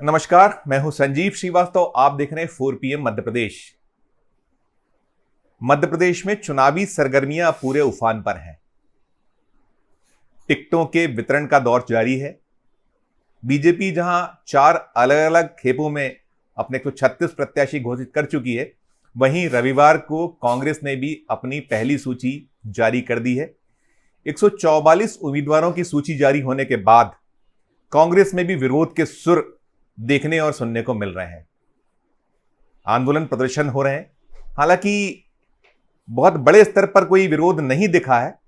नमस्कार, मैं हूं संजीव श्रीवास्तव। आप देख रहे हैं 4 PM मध्य प्रदेश। मध्य प्रदेश में चुनावी सरगर्मियां पूरे उफान पर हैं। टिकटों के वितरण का दौर जारी है। बीजेपी जहां 4 अलग अलग खेपों में अपने को 36 प्रत्याशी घोषित कर चुकी है, वहीं रविवार को कांग्रेस ने भी अपनी पहली सूची जारी कर दी है। 144 उम्मीदवारों की सूची जारी होने के बाद कांग्रेस में भी विरोध के सुर देखने और सुनने को मिल रहे हैं। आंदोलन प्रदर्शन हो रहे हैं। हालांकि बहुत बड़े स्तर पर कोई विरोध नहीं दिखा है।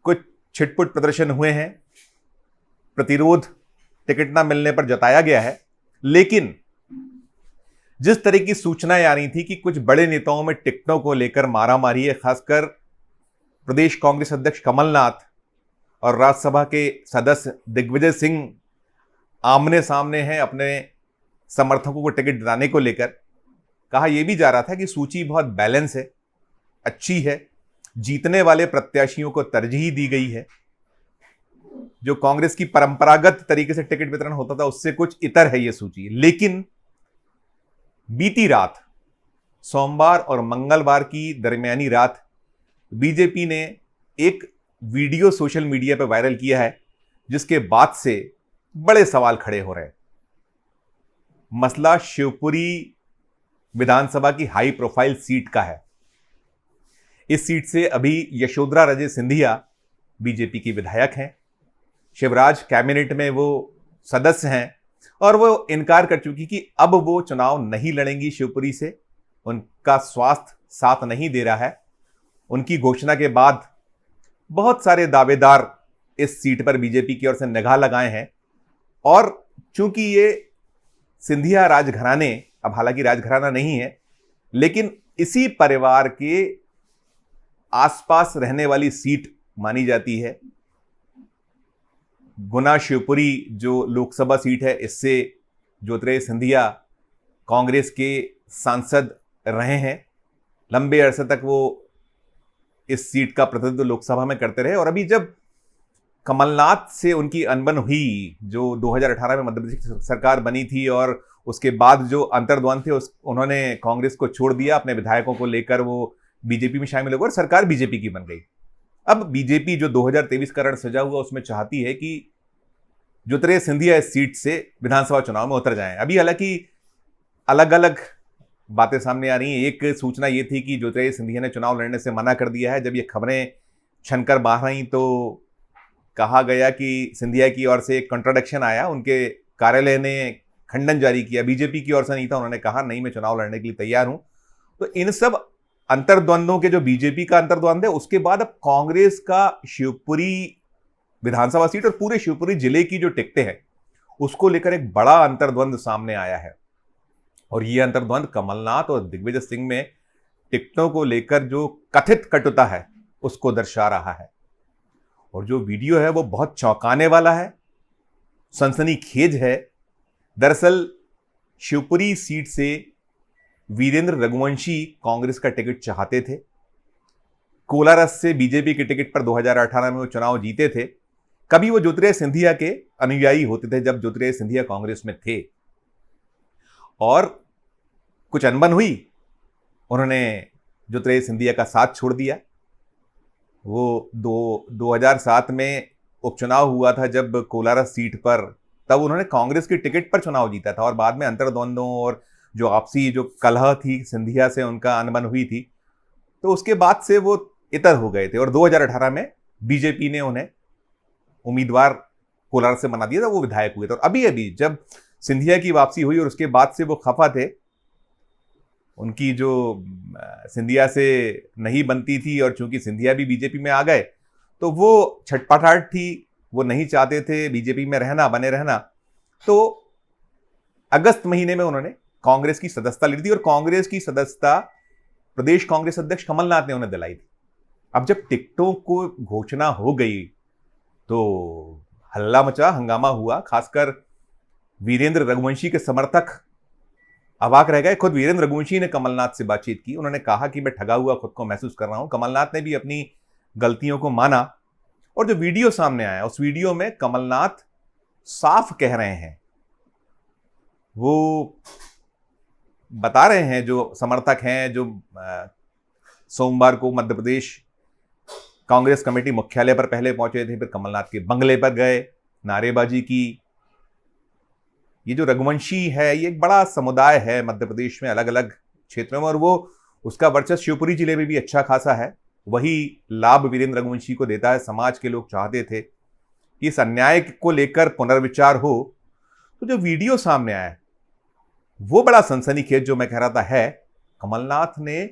कुछ छिटपुट प्रदर्शन हुए हैं, प्रतिरोध टिकट ना मिलने पर जताया गया है। लेकिन जिस तरह की सूचनाएं आ रही थी कि कुछ बड़े नेताओं में टिकटों को लेकर मारामारी है, खासकर प्रदेश कांग्रेस अध्यक्ष कमलनाथ और राज्यसभा के सदस्य दिग्विजय सिंह आमने सामने हैं अपने समर्थकों को टिकट दिलाने को लेकर। कहा यह भी जा रहा था कि सूची बहुत बैलेंस है, अच्छी है, जीतने वाले प्रत्याशियों को तरजीह दी गई है। जो कांग्रेस की परंपरागत तरीके से टिकट वितरण होता था उससे कुछ इतर है यह सूची। लेकिन बीती रात, सोमवार और मंगलवार की दरमियानी रात, बीजेपी ने एक वीडियो सोशल मीडिया पर वायरल किया है, जिसके बाद से बड़े सवाल खड़े हो रहे हैं। मसला शिवपुरी विधानसभा की हाई प्रोफाइल सीट का है। इस सीट से अभी यशोधरा राजे सिंधिया बीजेपी की विधायक हैं। शिवराज कैबिनेट में वो सदस्य हैं और वो इनकार कर चुकी कि अब वो चुनाव नहीं लड़ेंगी शिवपुरी से। उनका स्वास्थ्य साथ नहीं दे रहा है। उनकी घोषणा के बाद बहुत सारे दावेदार इस सीट पर बीजेपी की ओर से निगाह लगाए हैं। और चूंकि ये सिंधिया राजघराने, अब हालांकि राजघराना नहीं है, लेकिन इसी परिवार के आसपास रहने वाली सीट मानी जाती है। गुना शिवपुरी जो लोकसभा सीट है, इससे ज्योतिरादित्य सिंधिया कांग्रेस के सांसद रहे हैं। लंबे अरसे तक वो इस सीट का प्रतिनिधित्व लोकसभा में करते रहे। और अभी जब कमलनाथ से उनकी अनबन हुई, जो 2018 में मध्य प्रदेश सरकार बनी थी, और उसके बाद जो अंतर्द्वंद थे उन्होंने कांग्रेस को छोड़ दिया, अपने विधायकों को लेकर वो बीजेपी में शामिल हो गए और सरकार बीजेपी की बन गई। अब बीजेपी जो 2023 का रण सजा हुआ उसमें चाहती है कि ज्योतिरादित्य सिंधिया इस सीट से विधानसभा चुनाव में उतर जाएं। अभी हालांकि अलग अलग बातें सामने आ रही हैं। एक सूचना ये थी कि ज्योतिरादित्य सिंधिया ने चुनाव लड़ने से मना कर दिया है। जब ये खबरें छनकर बाहर आई तो कहा गया कि सिंधिया की ओर से एक कंट्राडिक्शन आया। उनके कार्यालय ने खंडन जारी किया। बीजेपी की ओर से नहीं था, उन्होंने कहा नहीं, मैं चुनाव लड़ने के लिए तैयार हूं। तो इन सब अंतर्द्वंदों के, जो बीजेपी का अंतर्द्वंद है, उसके बाद अब कांग्रेस का शिवपुरी विधानसभा सीट और पूरे शिवपुरी जिले की जो टिकटें हैं उसको लेकर एक बड़ा अंतर्द्वंद सामने आया है। और यह अंतर्द्वंद कमलनाथ और दिग्विजय सिंह में टिकटों को लेकर जो कथित कटुता है उसको दर्शा रहा है। और जो वीडियो है वो बहुत चौंकाने वाला है, सनसनीखेज है। दरअसल शिवपुरी सीट से वीरेंद्र रघुवंशी कांग्रेस का टिकट चाहते थे। कोलारस से बीजेपी के टिकट पर 2018 में वो चुनाव जीते थे। कभी वो ज्योतिरादित्य सिंधिया के अनुयायी होते थे जब ज्योतिरादित्य सिंधिया कांग्रेस में थे। और कुछ अनबन हुई, उन्होंने ज्योतिरादित्य सिंधिया का साथ छोड़ दिया। वो 2007 में उपचुनाव हुआ था जब कोलारस सीट पर, तब उन्होंने कांग्रेस की टिकट पर चुनाव जीता था। और बाद में अंतर्द्वंदों और जो आपसी जो कलह थी, सिंधिया से उनका अनबन हुई थी, तो उसके बाद से वो इतर हो गए थे। और 2018 में बीजेपी ने उन्हें उम्मीदवार कोलारस से बना दिया था, वो विधायक हुए थे। और अभी जब सिंधिया की वापसी हुई और उसके बाद से वो खफा थे, उनकी जो सिंधिया से नहीं बनती थी, और चूंकि सिंधिया भी बीजेपी में आ गए तो वो छटपटाहट थी, वो नहीं चाहते थे बीजेपी में रहना, बने रहना। तो अगस्त महीने में उन्होंने कांग्रेस की सदस्यता ली थी और कांग्रेस की सदस्यता प्रदेश कांग्रेस अध्यक्ष कमलनाथ ने उन्हें दिलाई थी। अब जब टिकटों को घोषणा हो गई तो हल्ला मचा, हंगामा हुआ। खासकर वीरेंद्र रघुवंशी के समर्थक अवाक रह गए। खुद वीरेंद्र रघुवंशी ने कमलनाथ से बातचीत की। उन्होंने कहा कि मैं ठगा हुआ खुद को महसूस कर रहा हूं। कमलनाथ ने भी अपनी गलतियों को माना। और जो वीडियो सामने आया, उस वीडियो में कमलनाथ साफ कह रहे हैं, वो बता रहे हैं, जो समर्थक हैं, जो सोमवार को मध्य प्रदेश कांग्रेस कमेटी मुख्यालय पर पहले पहुंचे थे, फिर कमलनाथ के बंगले पर गए, नारेबाजी की। ये जो रघुवंशी है, ये एक बड़ा समुदाय है मध्य प्रदेश में अलग अलग क्षेत्रों में, और वो उसका वर्चस्व शिवपुरी जिले में भी अच्छा खासा है। वही लाभ वीरेंद्र रघुवंशी को देता है। समाज के लोग चाहते थे कि इस अन्याय को लेकर पुनर्विचार हो। तो जो वीडियो सामने आया वो बड़ा सनसनीखेज, जो मैं कह रहा था, है कमलनाथ ने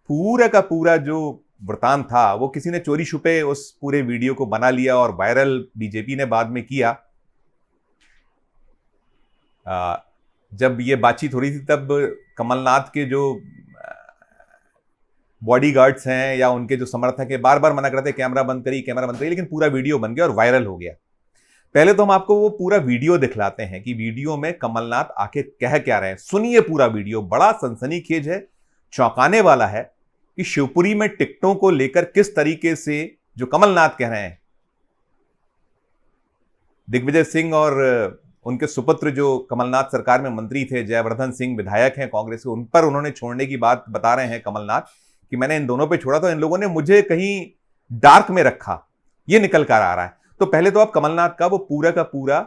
पूरा का पूरा जो वृतांत था वो किसी ने चोरी छुपे उस पूरे वीडियो को बना लिया और वायरल बीजेपी ने बाद में किया। जब ये बातचीत हो रही थी तब कमलनाथ के जो बॉडीगार्ड्स हैं या उनके जो समर्थक हैं बार बार मना करते कैमरा बंद करिए, कैमरा बंद करिए, लेकिन पूरा वीडियो बन गया और वायरल हो गया। पहले तो हम आपको वो पूरा वीडियो दिखलाते हैं कि वीडियो में कमलनाथ आके कह क्या रहे हैं। सुनिए पूरा वीडियो, बड़ा सनसनीखेज है, चौंकाने वाला है कि शिवपुरी में टिकटों को लेकर किस तरीके से जो कमलनाथ कह रहे हैं, दिग्विजय सिंह और उनके सुपुत्र जो कमलनाथ सरकार में मंत्री थे, जयवर्धन सिंह विधायक हैं कांग्रेस के, उन पर उन्होंने छोड़ने की बात बता रहे हैं कमलनाथ कि मैंने इन दोनों पे छोड़ा तो इन लोगों ने मुझे कहीं डार्क में रखा, ये निकल कर आ रहा है। तो पहले तो आप कमलनाथ का वो पूरा का पूरा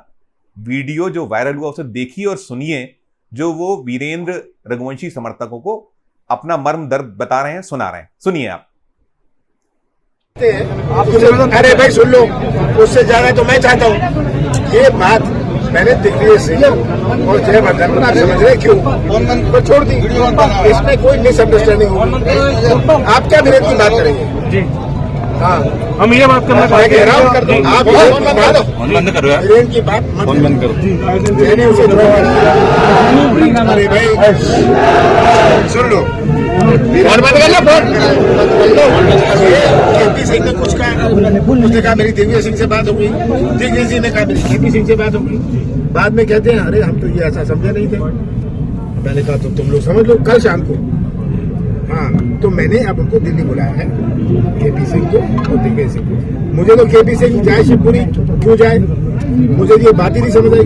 वीडियो जो वायरल हुआ उसे देखिए और सुनिए, जो वो वीरेंद्र रघुवंशी समर्थकों को अपना मर्म दर्द बता रहे हैं, सुना रहे हैं। सुनिए आप। अरे भाई सुन लो, उससे ज्यादा तो मैं चाहता हूँ ये बात मैंने दिग्विजय सिंह और जयवर्धन को समझ रहे क्यों तो छोड़ दी, इसमें कोई मिसअंडरस्टैंडिंग होगी। आप क्या विरोध की बात करेंगे जी? हाँ, हम ये बात करना चाहेंगे। आप बंद करो यार, वीरेंद्र की बात बंद करो। मैंने उसे अरे भाई सुन लो, बंद कर लो फोन। केपी सिंह ने कुछ कहा, उसने कहा मेरी दिग्विजय सिंह से बात हो गई, दिग्विजय सिंह ने कहा मेरी केपी सिंह से बात हो गई। बाद में कहते हैं अरे हम तो ये ऐसा समझे नहीं थे। मैंने कहा तो तुम लोग समझ लो कल शाम को। हाँ, तो मैंने अब उनको दिल्ली बुलाया है, केपी सिंह को और दिग्विजय सिंह को। मुझे तो केपी सिंह जाए शिवपुरी क्यों जाए, मुझे ये बात ही नहीं समझ आई,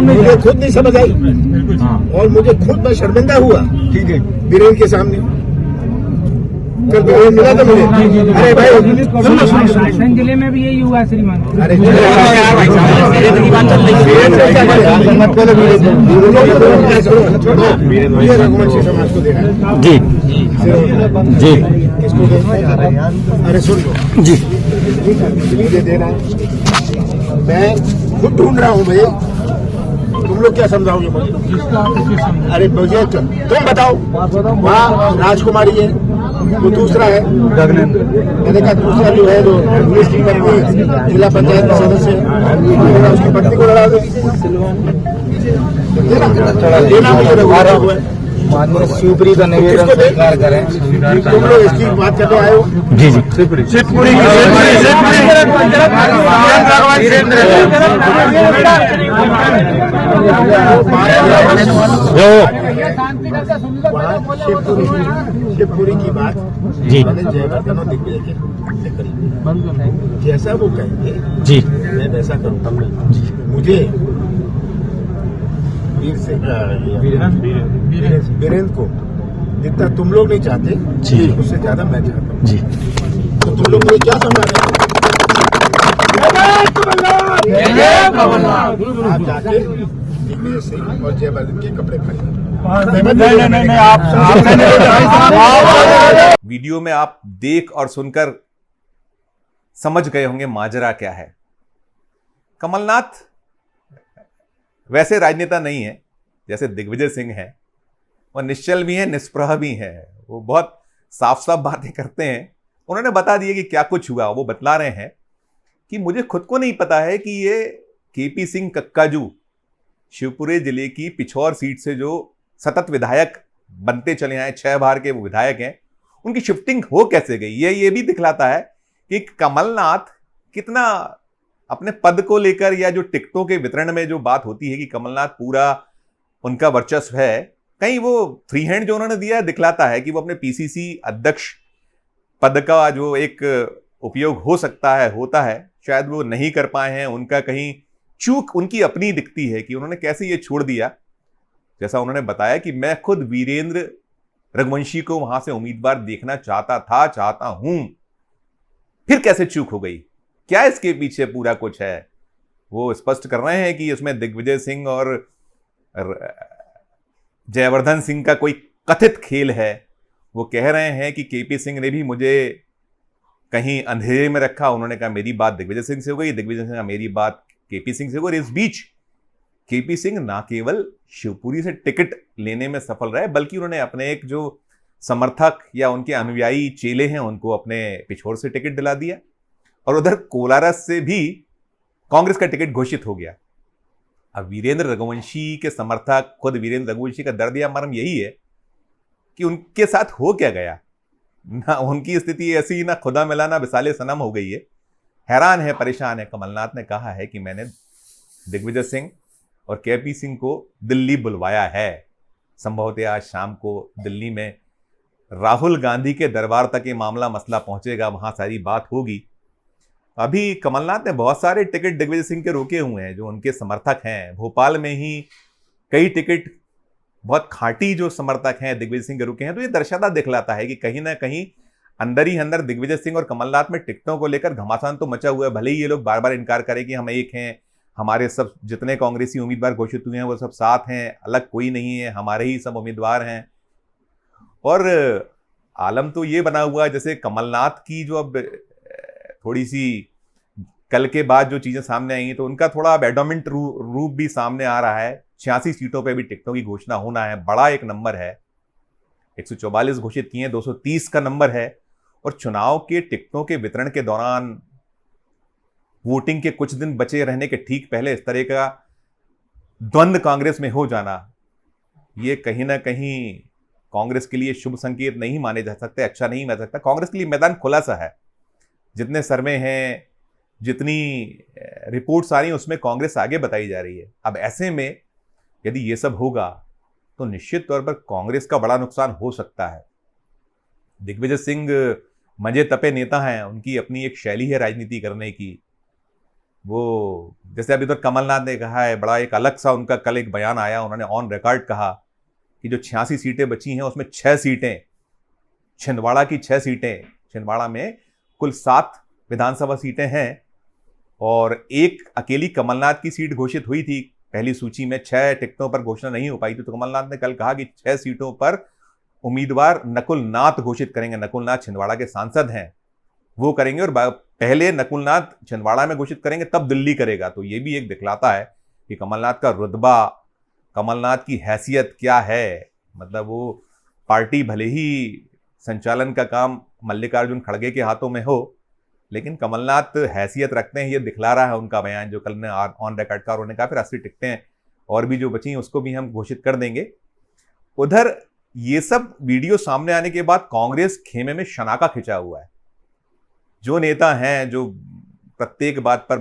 मुझे खुद नहीं समझ आई और मुझे खुद मैं शर्मिंदा हुआ। ठीक है, वीरेंद्र के सामने कल वीरेंद्र मिला था मुझे। अरे भाई जिले में भी यही हुआ श्रीमान। अरे ये रघुवंशी समाज को देना है जी जी, किसको देना? अरे सुन लो जी, मुझे देना है, मैं खुद ढूंढ रहा हूँ भाई, तुम लोग क्या समझाओगे मुझे? अरे मुझे तुम बताओ। वहाँ राजकुमारी है, वो दूसरा है मैंने कहा दूसरा जो है जो उसकी पत्नी जिला पंचायत का सदस्य है, उसकी पत्नी को लड़ा दे देना मुझे माननीय शिवपुरी का निवेदन स्वीकार करें। तुम लोग इसकी बात करते आए हो जी जी, शिवपुरी शिवपुरी की बात जी मैंने जयवर्धन और दिग्विजय के करी, जैसा वो कहेंगे जी मैं वैसा करूँगा। मुझे वीरेंद्र को जितना तुम लोग नहीं चाहते जी, उससे ज्यादा मैं चाहता हूँ जी। तो तुम लोग मुझे क्या समझा रहे हैं? आप जाके दिग्विजय सिंह और जयवर्धन के कपड़े खरीदे। वीडियो में आप देख और सुनकर समझ गए होंगे माजरा क्या है। कमलनाथ वैसे राजनेता नहीं है जैसे दिग्विजय सिंह है, वो निश्चल भी है, निष्प्रह भी है, वो बहुत साफ साफ बातें करते हैं। उन्होंने बता दिया कि क्या कुछ हुआ। वो बतला रहे हैं कि मुझे खुद को नहीं पता है कि ये केपी सिंह कक्काजू शिवपुरी जिले की पिछौर सीट से जो सतत विधायक बनते चले आए, 6 बार के वो विधायक हैं, उनकी शिफ्टिंग हो कैसे गई। ये भी दिखलाता है कि कमलनाथ कितना अपने पद को लेकर या जो टिकटों के वितरण में जो बात होती है कि कमलनाथ पूरा उनका वर्चस्व है, कहीं वो फ्री हैंड जो उन्होंने दिया दिखलाता है कि वो अपने पीसीसी अध्यक्ष पद का जो एक उपयोग हो सकता है, होता है, शायद वो नहीं कर पाए हैं। उनका कहीं चूक उनकी अपनी दिखती है कि उन्होंने कैसे ये छोड़ दिया। जैसा उन्होंने बताया कि मैं खुद वीरेंद्र रघुवंशी को वहां से उम्मीदवार देखना चाहता हूं, फिर कैसे चूक हो गई, क्या इसके पीछे पूरा कुछ है। वो स्पष्ट कर रहे हैं कि इसमें दिग्विजय सिंह और जयवर्धन सिंह का कोई कथित खेल है। वो कह रहे हैं कि केपी सिंह ने भी मुझे कहीं अंधेरे में रखा। उन्होंने कहा मेरी बात दिग्विजय सिंह से हो गई, दिग्विजय सिंह मेरी बात केपी सिंह से हो गई। इस बीच केपी सिंह ना केवल शिवपुरी से टिकट लेने में सफल रहे, बल्कि उन्होंने अपने एक जो समर्थक या उनके अनुयायी चेले हैं उनको अपने पिछोर से टिकट दिला दिया, और उधर कोलारस से भी कांग्रेस का टिकट घोषित हो गया। अब वीरेंद्र रघुवंशी के समर्थक, खुद वीरेंद्र रघुवंशी का दर्द या मर्म यही है कि उनके साथ हो क्या गया। ना उनकी स्थिति ऐसी, ना खुदा मिला ना विसाले सनम हो गई है। हैरान है, परेशान है। कमलनाथ ने कहा है कि मैंने दिग्विजय सिंह और केपी सिंह को दिल्ली बुलवाया है। संभवतः आज शाम को दिल्ली में राहुल गांधी के दरबार तक ये मामला मसला पहुंचेगा, वहां सारी बात होगी। अभी कमलनाथ ने बहुत सारे टिकट दिग्विजय सिंह के रोके हुए हैं जो उनके समर्थक हैं। भोपाल में ही कई टिकट बहुत खांटी जो समर्थक हैं दिग्विजय सिंह के रुके हैं। तो ये दर्शाता दिखलाता है कि कहीं ना कहीं अंदर ही अंदर दिग्विजय सिंह और कमलनाथ में टिकटों को लेकर घमासान तो मचा हुआ है। भले ही ये लोग बार बार इनकार करें कि हम एक हैं, हमारे सब जितने कांग्रेसी उम्मीदवार घोषित हुए हैं वो सब साथ हैं, अलग कोई नहीं है, हमारे ही सब उम्मीदवार हैं। और आलम तो ये बना हुआ है जैसे कमलनाथ की जो अब थोड़ी सी कल के बाद जो चीजें सामने आई हैं तो उनका थोड़ा अब एडोमेंट रूप भी सामने आ रहा है। 86 सीटों पे भी टिकटों की घोषणा होना है, बड़ा एक नंबर है। 144 घोषित किए, 230 का नंबर है। और चुनाव के टिकटों के वितरण के दौरान वोटिंग के कुछ दिन बचे रहने के ठीक पहले इस तरह का द्वंद्व कांग्रेस में हो जाना, ये कहीं ना कहीं कांग्रेस के लिए शुभ संकेत नहीं माने जा सकते, अच्छा नहीं मान सकता। कांग्रेस के लिए मैदान खुला सा है। जितने सर्वे हैं, जितनी रिपोर्ट्स आ रही हैं, उसमें कांग्रेस आगे बताई जा रही है। अब ऐसे में यदि ये सब होगा तो निश्चित तौर पर कांग्रेस का बड़ा नुकसान हो सकता है। दिग्विजय सिंह मजे तपे नेता हैं, उनकी अपनी एक शैली है राजनीति करने की। वो जैसे अभी तो कमलनाथ ने कहा है, बड़ा एक अलग सा उनका कल एक बयान आया, उन्होंने ऑन रिकॉर्ड कहा कि जो 86 सीटें बची हैं उसमें 6 सीटें छिंदवाड़ा की 6 सीटें, छिंदवाड़ा में कुल 7 विधानसभा सीटें हैं और एक अकेली कमलनाथ की सीट घोषित हुई थी पहली सूची में। 6 टिकटों पर घोषणा नहीं हो पाई थी, तो कमलनाथ ने कल कहा कि 6 सीटों पर उम्मीदवार नकुल नाथ घोषित करेंगे। नकुल नाथ छिंदवाड़ा के सांसद हैं, वो करेंगे और पहले नकुल नाथ छिंदवाड़ा में घोषित करेंगे तब दिल्ली करेगा। तो ये भी एक दिखलाता है कि कमलनाथ का रुतबा, कमलनाथ की हैसियत क्या है। मतलब वो पार्टी भले ही संचालन का काम मल्लिकार्जुन खड़गे के हाथों में हो, लेकिन कमलनाथ हैसियत रखते हैं, ये दिखला रहा है उनका बयान जो कल ने ऑन रिकॉर्ड का। उन्होंने कहा फिर 80 टिकटें और भी जो बची हैं उसको भी हम घोषित कर देंगे। उधर ये सब वीडियो सामने आने के बाद कांग्रेस खेमे में शनाका खिंचा हुआ है। जो नेता हैं जो प्रत्येक बात पर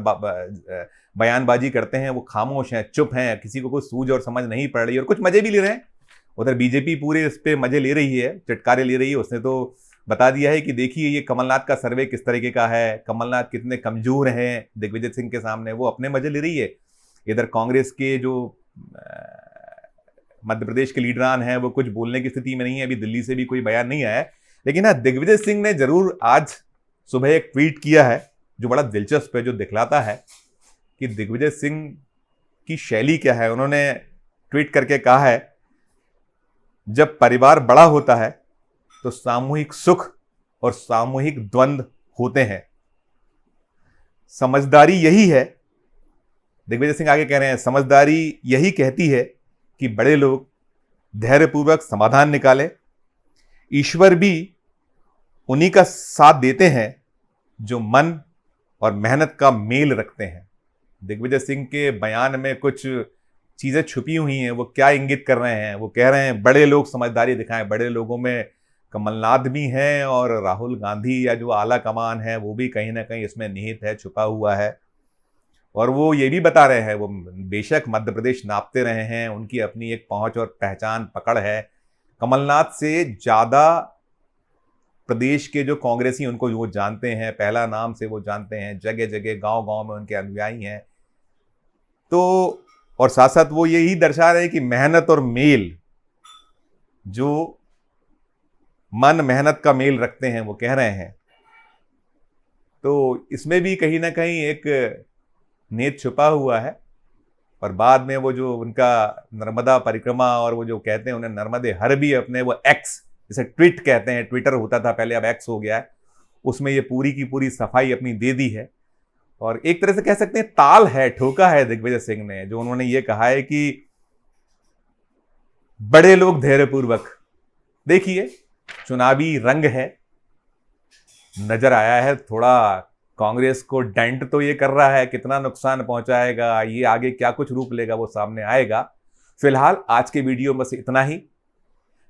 बयानबाजी करते हैं वो खामोश हैं, चुप हैं, किसी को कोई सूझ और समझ नहीं पड़ रही और कुछ मजे भी ले रहे हैं। उधर बीजेपी पूरे इस पे मजे ले रही है, चटकारे ले रही है। उसने तो बता दिया है कि देखिए ये कमलनाथ का सर्वे किस तरीके का है, कमलनाथ कितने कमजोर हैं दिग्विजय सिंह के सामने, वो अपने मजे ले रही है। इधर कांग्रेस के जो मध्य प्रदेश के लीडरान हैं वो कुछ बोलने की स्थिति में नहीं है, अभी दिल्ली से भी कोई बयान नहीं आया है। लेकिन हाँ, दिग्विजय सिंह ने जरूर आज सुबह एक ट्वीट किया है जो बड़ा दिलचस्प है, जो दिखलाता है कि दिग्विजय सिंह की शैली क्या है। उन्होंने ट्वीट करके कहा है, जब परिवार बड़ा होता है तो सामूहिक सुख और सामूहिक द्वंद्व होते हैं, समझदारी यही है। दिग्विजय सिंह आगे कह रहे हैं, समझदारी यही कहती है कि बड़े लोग धैर्यपूर्वक समाधान निकालें, ईश्वर भी उन्हीं का साथ देते हैं जो मन और मेहनत का मेल रखते हैं। दिग्विजय सिंह के बयान में कुछ चीजें छुपी हुई हैं। वो क्या इंगित कर रहे हैं? वो कह रहे हैं बड़े लोग समझदारी दिखाएं। बड़े लोगों में कमलनाथ भी हैं और राहुल गांधी या जो आला कमान है वो भी कहीं ना कहीं इसमें निहित है, छुपा हुआ है। और वो ये भी बता रहे हैं, वो बेशक मध्य प्रदेश नापते रहे हैं, उनकी अपनी एक पहुंच और पहचान पकड़ है। कमलनाथ से ज्यादा प्रदेश के जो कांग्रेसी उनको वो जानते हैं, पहला नाम से वो जानते हैं, जगह जगह गांव गांव में उनके अनुयायी हैं। तो और साथ साथ वो यही दर्शा रहे हैं कि मेहनत और मेल, जो मन मेहनत का मेल रखते हैं, वो कह रहे हैं। तो इसमें भी कहीं ना कहीं एक नेत छुपा हुआ है। और बाद में वो जो उनका नर्मदा परिक्रमा, और वो जो कहते हैं उन्हें नर्मदे हर भी अपने वो एक्स, जिसे ट्वीट कहते हैं, ट्विटर होता था पहले, अब एक्स हो गया है, उसमें ये पूरी की पूरी सफाई अपनी दे दी है। और एक तरह से कह सकते हैं ताल है, ठोका है दिग्विजय सिंह ने, जो उन्होंने ये कहा है कि बड़े लोग धैर्यपूर्वक देखिए, चुनावी रंग है, नजर आया है थोड़ा कांग्रेस को डेंट तो ये कर रहा है, कितना नुकसान पहुंचाएगा, ये आगे क्या कुछ रूप लेगा, वो सामने आएगा। फिलहाल आज के वीडियो में बस इतना ही।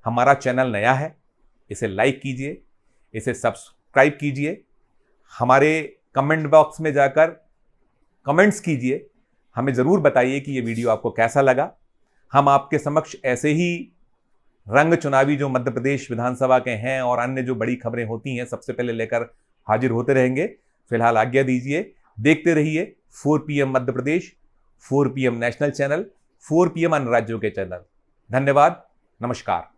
हमारा चैनल नया है, इसे लाइक कीजिए, इसे सब्सक्राइब कीजिए, हमारे कमेंट बॉक्स में जाकर कमेंट्स कीजिए, हमें ज़रूर बताइए कि ये वीडियो आपको कैसा लगा। हम आपके समक्ष ऐसे ही रंग चुनावी जो मध्य प्रदेश विधानसभा के हैं और अन्य जो बड़ी खबरें होती हैं, सबसे पहले लेकर हाजिर होते रहेंगे। फिलहाल आज्ञा दीजिए, देखते रहिए 4 PM Madhya Pradesh, 4 PM national channel, 4 PM अन्य राज्यों के चैनल। धन्यवाद, नमस्कार।